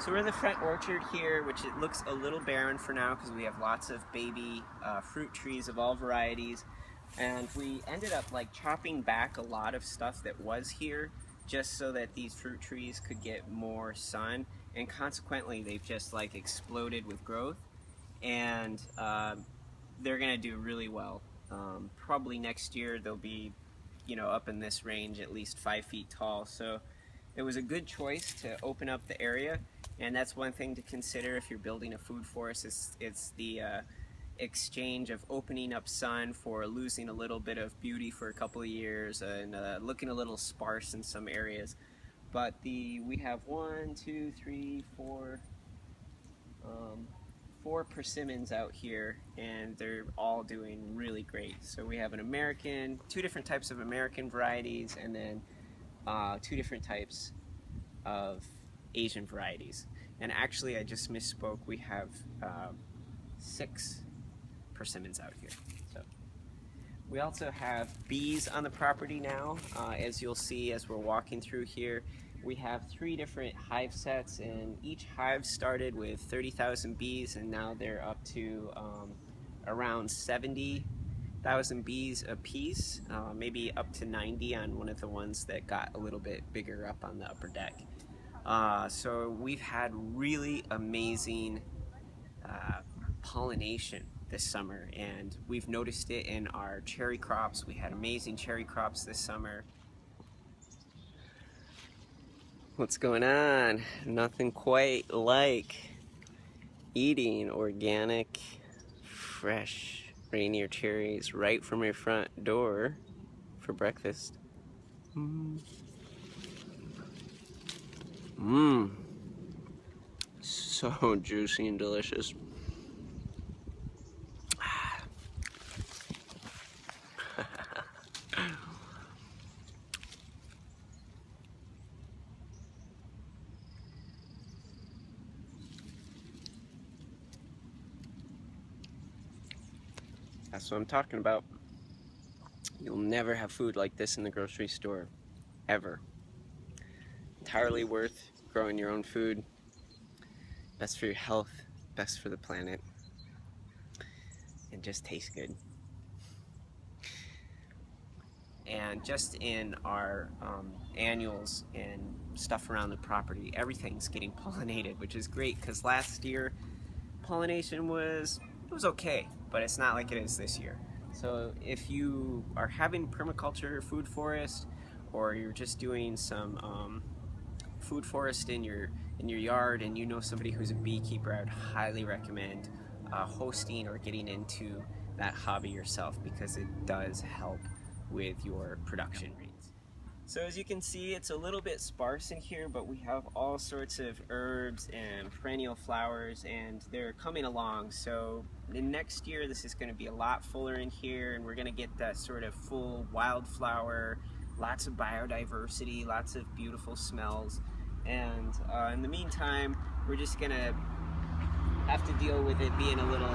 So we're in the front orchard here, which it looks a little barren for now because we have lots of baby fruit trees of all varieties. And we ended up like chopping back a lot of stuff that was here just so that these fruit trees could get more sun. And consequently, they've just like exploded with growth. And they're gonna do really well. Probably next year they'll be, you know, up in this range, at least 5 feet tall. So it was a good choice to open up the area, and that's one thing to consider if you're building a food forest. It's the exchange of opening up sun for losing a little bit of beauty for a couple of years and looking a little sparse in some areas. But we have four persimmons out here, and they're all doing really great. So we have two different types of American varieties, and then two different types of Asian varieties. And actually, I just misspoke. We have 6 persimmons out here. So we also have bees on the property now. As you'll see as we're walking through here, we have 3 different hive sets, and each hive started with 30,000 bees, and now they're up to around 70,000 bees a piece, maybe up to 90 on one of the ones that got a little bit bigger up on the upper deck. So we've had really amazing pollination this summer, and we've noticed it in our cherry crops. We had amazing cherry crops this summer. What's going on? Nothing quite like eating organic, fresh Rainier cherries right from your front door for breakfast. So juicy and delicious. That's what I'm talking about. You'll never have food like this in the grocery store, ever. Entirely worth growing your own food. Best for your health, best for the planet, and just tastes good. And just in our annuals and stuff around the property, everything's getting pollinated, which is great because last year pollination was okay, but it's not like it is this year. So if you are having permaculture food forest, or you're just doing some food forest in your yard and you know somebody who's a beekeeper, I would highly recommend hosting or getting into that hobby yourself, because it does help with your production rates. So as you can see, it's a little bit sparse in here, but we have all sorts of herbs and perennial flowers, and they're coming along. So next year this is going to be a lot fuller in here, and we're going to get that sort of full wildflower, lots of biodiversity, lots of beautiful smells. And in the meantime, we're just going to have to deal with it being a little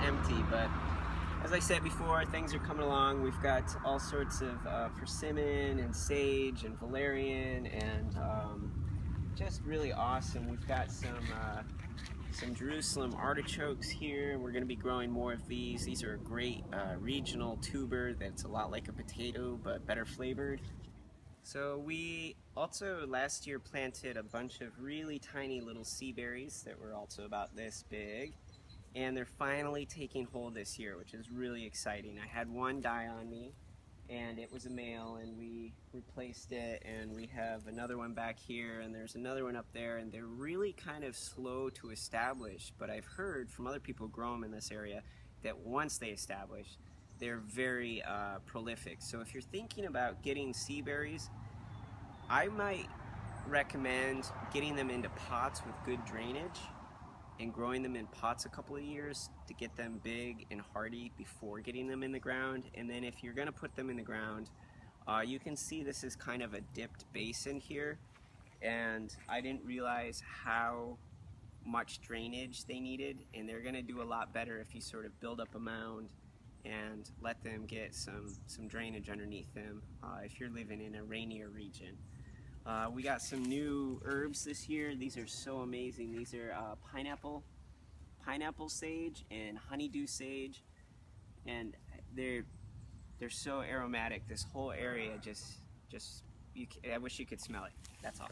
empty. But as I said before, things are coming along. We've got all sorts of persimmon and sage and valerian, and just really awesome. We've got some Jerusalem artichokes here, and we're going to be growing more of these. These are a great regional tuber that's a lot like a potato but better flavored. So we also last year planted a bunch of really tiny little sea berries that were also about this big. And they're finally taking hold this year, which is really exciting. I had one die on me, and it was a male, and we replaced it, and we have another one back here, and there's another one up there, and they're really kind of slow to establish, but I've heard from other people who grow them in this area that once they establish, they're very prolific. So if you're thinking about getting sea berries, I might recommend getting them into pots with good drainage and growing them in pots a couple of years to get them big and hardy before getting them in the ground. And then if you're going to put them in the ground, you can see this is kind of a dipped basin here, and I didn't realize how much drainage they needed, and they're going to do a lot better if you sort of build up a mound and let them get some drainage underneath them if you're living in a rainier region. We got some new herbs this year. These are so amazing. These are pineapple sage and honeydew sage, and they're so aromatic. This whole area just I wish you could smell it. That's all.